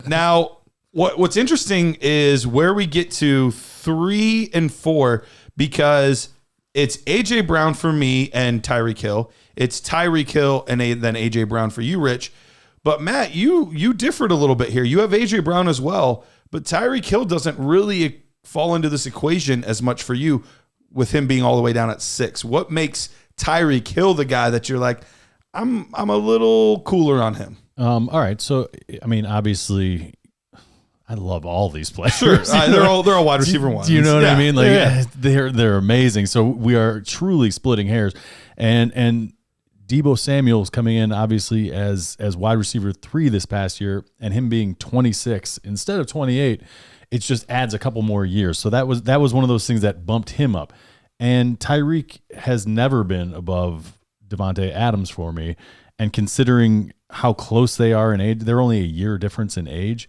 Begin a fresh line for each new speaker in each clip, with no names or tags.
Now, what's interesting is where we get to 3 and 4, because it's AJ Brown for me and Tyreek Hill. It's Tyreek Hill and then AJ Brown for you, Rich. But Matt, you differed a little bit here. You have AJ Brown as well, but Tyreek Hill doesn't really fall into this equation as much for you, with him being all the way down at 6. What makes Tyreek Hill the guy that you're like, I'm a little cooler on him?
All right. So, I mean, obviously, I love all these players.
Sure. They're all wide receiver ones.
Do you know what I mean? Like,
yeah.
they're amazing. So we are truly splitting hairs. And Deebo Samuel's coming in obviously as wide receiver 3 this past year, and him being 26 instead of 28, it just adds a couple more years. So that was one of those things that bumped him up. And Tyreek has never been above Davante Adams for me. And considering how close they are in age, they're only a year difference in age.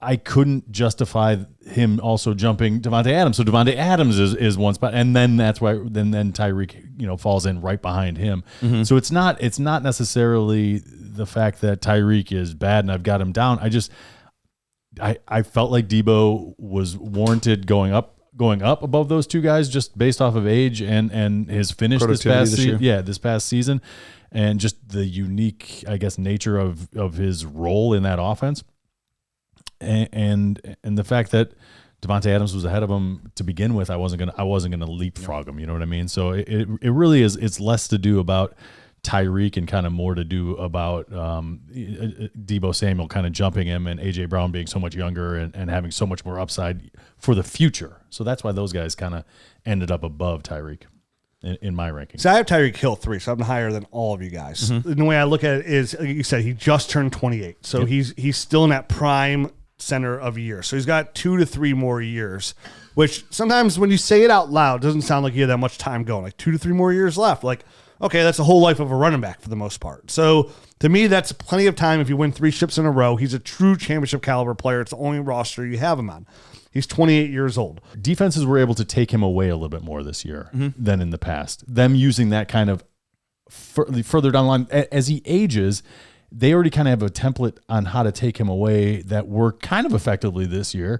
I couldn't justify him also jumping Davante Adams. So Davante Adams is one spot, and then that's why then Tyreek falls in right behind him. Mm-hmm. So it's not necessarily the fact that Tyreek is bad and I've got him down. I felt like Deebo was warranted going up above those two guys just based off of age and his finish this past season, and just the unique, I guess, nature of his role in that offense. And the fact that Davante Adams was ahead of him to begin with, I wasn't gonna leapfrog him. You know what I mean? So it really is. It's less to do about Tyreek and kind of more to do about Deebo Samuel kind of jumping him, and AJ Brown being so much younger and having so much more upside for the future. So that's why those guys kind of ended up above Tyreek in my rankings.
So I have Tyreek Hill 3, so I'm higher than all of you guys. Mm-hmm. And the way I look at it is, like you said, he just turned 28, so he's still in that prime center of year. So he's got 2 to 3 more years, which sometimes when you say it out loud, it doesn't sound like you have that much time going. Like 2 to 3 more years left. Like, okay, that's the whole life of a running back for the most part. So to me, that's plenty of time if you win 3 ships in a row. He's a true championship caliber player. It's the only roster you have him on. He's 28 years old.
Defenses were able to take him away a little bit more this year than in the past. Them using that kind of further down the line as he ages, they already kind of have a template on how to take him away that worked kind of effectively this year.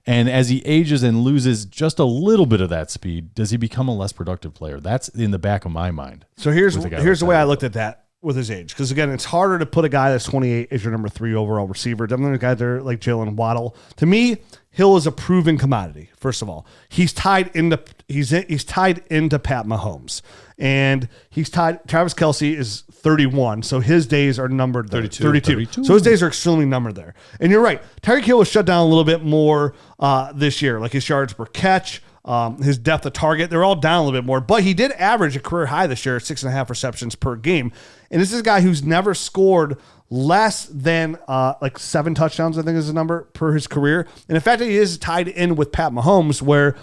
And as he ages and loses just a little bit of that speed, does he become a less productive player? That's in the back of my mind.
So here's the way I looked at that with his age. Because, again, it's harder to put a guy that's 28 as your number 3 overall receiver. Definitely a guy there like Jalen Waddle. To me, Hill is a proven commodity, first of all. He's tied into Pat Mahomes. And Travis Kelce is 31, so his days are numbered there. 32. So his days are extremely numbered there. And you're right. Tyreek Hill was shut down a little bit more this year. Like his yards per catch, his depth of target, they're all down a little bit more. But he did average a career high this year at 6.5 receptions per game. And this is a guy who's never scored less than 7 touchdowns, I think is the number, per his career. And the fact that he is tied in with Pat Mahomes, where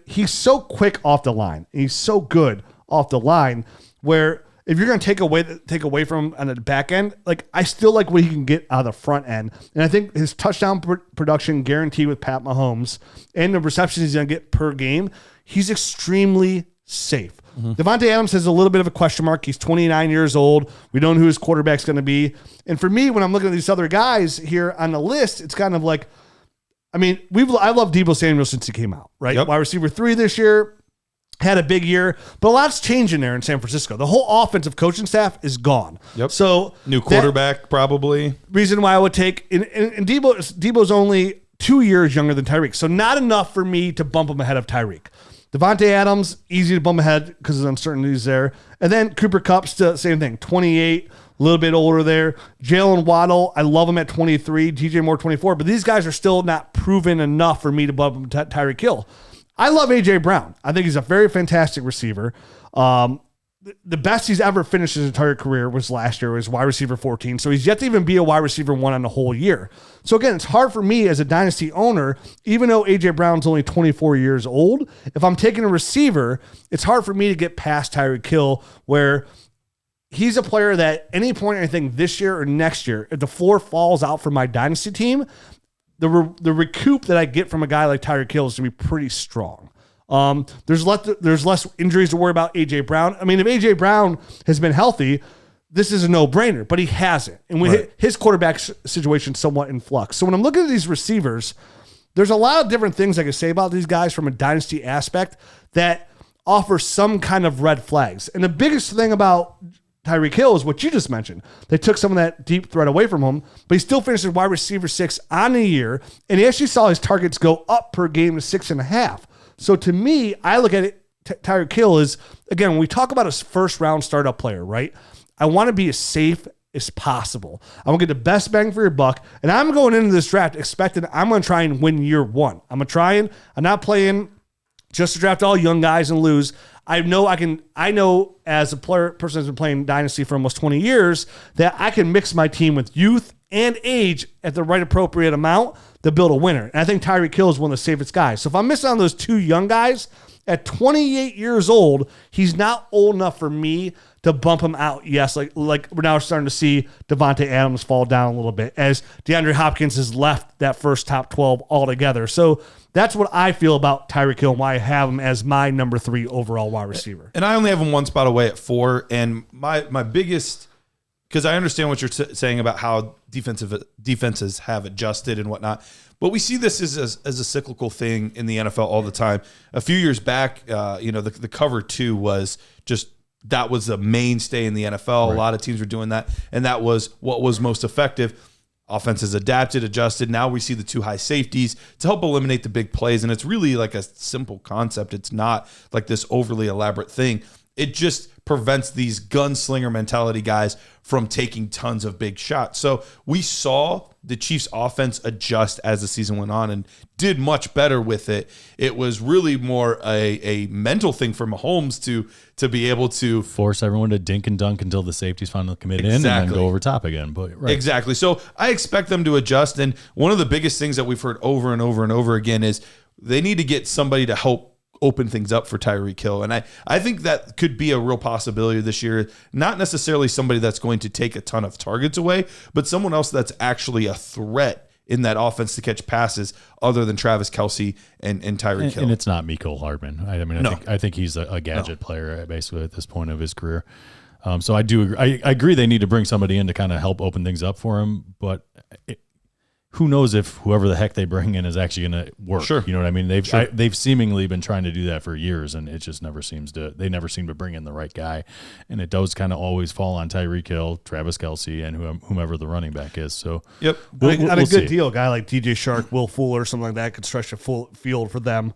he's so quick off the line. He's so good off the line, where if you're going to take away from him on the back end, like I still like what he can get out of the front end. And I think his touchdown production guaranteed with Pat Mahomes and the receptions he's going to get per game, he's extremely safe. Mm-hmm. Davante Adams has a little bit of a question mark. He's 29 years old. We don't know who his quarterback's going to be. And for me, when I'm looking at these other guys here on the list, it's kind of like, I mean, I love Deebo Samuel since he came out, right? Yep. Wide receiver 3 this year. Had a big year, but a lot's changing there in San Francisco. The whole offensive coaching staff is gone.
Yep.
So
new quarterback probably.
Reason why I would take and Deebo's only 2 years younger than Tyreek, so not enough for me to bump him ahead of Tyreek. Davante Adams, easy to bump ahead because of the uncertainties there, and then Cooper Kupp's the same thing, 28, a little bit older there. Jalen Waddle, I love him at 23. DJ Moore 24, but these guys are still not proven enough for me to bump him to Tyreek Hill. I love AJ Brown. I think he's a very fantastic receiver. The best he's ever finished his entire career was last year. It was wide receiver 14. So he's yet to even be a wide receiver 1 on the whole year. So again, it's hard for me as a dynasty owner, even though AJ Brown's only 24 years old. If I'm taking a receiver, it's hard for me to get past Tyreek Hill, where he's a player that any point, I think this year or next year, if the floor falls out for my dynasty team, the recoup that I get from a guy like Tyreek Hill is going to be pretty strong. There's less injuries to worry about AJ Brown. I mean, if AJ Brown has been healthy, this is a no-brainer, but he hasn't. And his quarterback situation somewhat in flux. So when I'm looking at these receivers, there's a lot of different things I can say about these guys from a dynasty aspect that offer some kind of red flags. And the biggest thing about Tyreek Hill is what you just mentioned. They took some of that deep threat away from him, but he still finished as wide receiver 6 on the year, and he actually saw his targets go up per game to 6.5. So to me, I look at it, Tyreek Hill is, again, when we talk about his first-round startup player, right, I want to be as safe as possible. I want to get the best bang for your buck, and I'm going into this draft expecting I'm going to try and win year one. I'm not playing just to draft all young guys and lose. I know as a person that's been playing Dynasty for almost 20 years that I can mix my team with youth and age at the right appropriate amount to build a winner. And I think Tyreek Hill is one of the safest guys. So if I'm missing on those 2 young guys, at 28 years old, he's not old enough for me to bump him out. Yes, like we're now starting to see Devontae Adams fall down a little bit as DeAndre Hopkins has left that first top 12 altogether. So that's what I feel about Tyreek Hill and why I have him as my number 3 overall wide receiver.
And I only have him one spot away at 4. And my biggest, because I understand what you're saying about how defenses have adjusted and whatnot, but we see this as a cyclical thing in the NFL all the time. A few years back, the cover 2 was just, that was a mainstay in the NFL. Right. A lot of teams were doing that, and that was what was most effective. Offenses adapted, adjusted. Now we see the 2 high safeties to help eliminate the big plays, and it's really like a simple concept. It's not like this overly elaborate thing. It just prevents these gunslinger mentality guys from taking tons of big shots. So we saw the Chiefs offense adjust as the season went on and did much better with it. It was really more a mental thing for Mahomes to be able to
force everyone to dink and dunk until the safeties finally commit in and then go over top again. But right.
Exactly. So I expect them to adjust. And one of the biggest things that we've heard over and over and over again is they need to get somebody to help open things up for Tyreek Hill. And I think that could be a real possibility this year. Not necessarily somebody that's going to take a ton of targets away, but someone else that's actually a threat in that offense to catch passes other than Travis Kelce and Tyreek Hill.
And it's not Mecole Hardman. I think he's a gadget player basically at this point of his career. So I do agree. I agree they need to bring somebody in to kind of help open things up for him, but who knows if whoever the heck they bring in is actually going to work?
Sure.
You know what I mean? They've seemingly been trying to do that for years, and it just never seems to. They never seem to bring in the right guy, and it does kind of always fall on Tyreek Hill, Travis Kelce, and whomever the running back is. So
yep,
on a good deal, a guy like DJ Shark, Will Fuller, something like that could stretch a full field for them.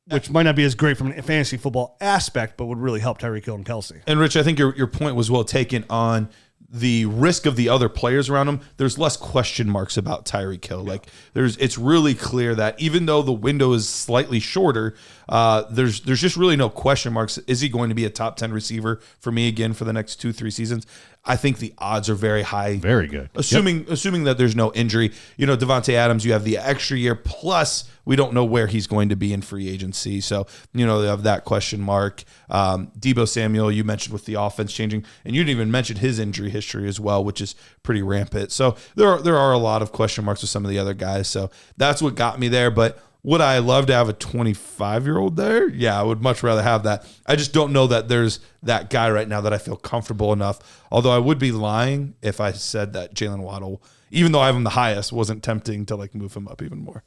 Which might not be as great from a fantasy football aspect, but would really help Tyreek Hill and Kelce.
And Rich, I think your point was well taken on the risk of the other players around him. There's less question marks about Tyreek Hill. Like it's really clear that even though the window is slightly shorter, there's just really no question marks. Is he going to be a top 10 receiver for me again for the next 2-3 seasons? I think the odds are very high.
Very good.
Assuming that there's no injury. Devontae Adams, you have the extra year, plus we don't know where he's going to be in free agency. So, they have that question mark. Deebo Samuel, you mentioned with the offense changing, and you didn't even mention his injury history as well, which is pretty rampant. So there are a lot of question marks with some of the other guys. So that's what got me there. But would I love to have a 25-year-old there? Yeah, I would much rather have that. I just don't know that there's that guy right now that I feel comfortable enough. Although I would be lying if I said that Jalen Waddle, even though I have him the highest, wasn't tempting to move him up even more.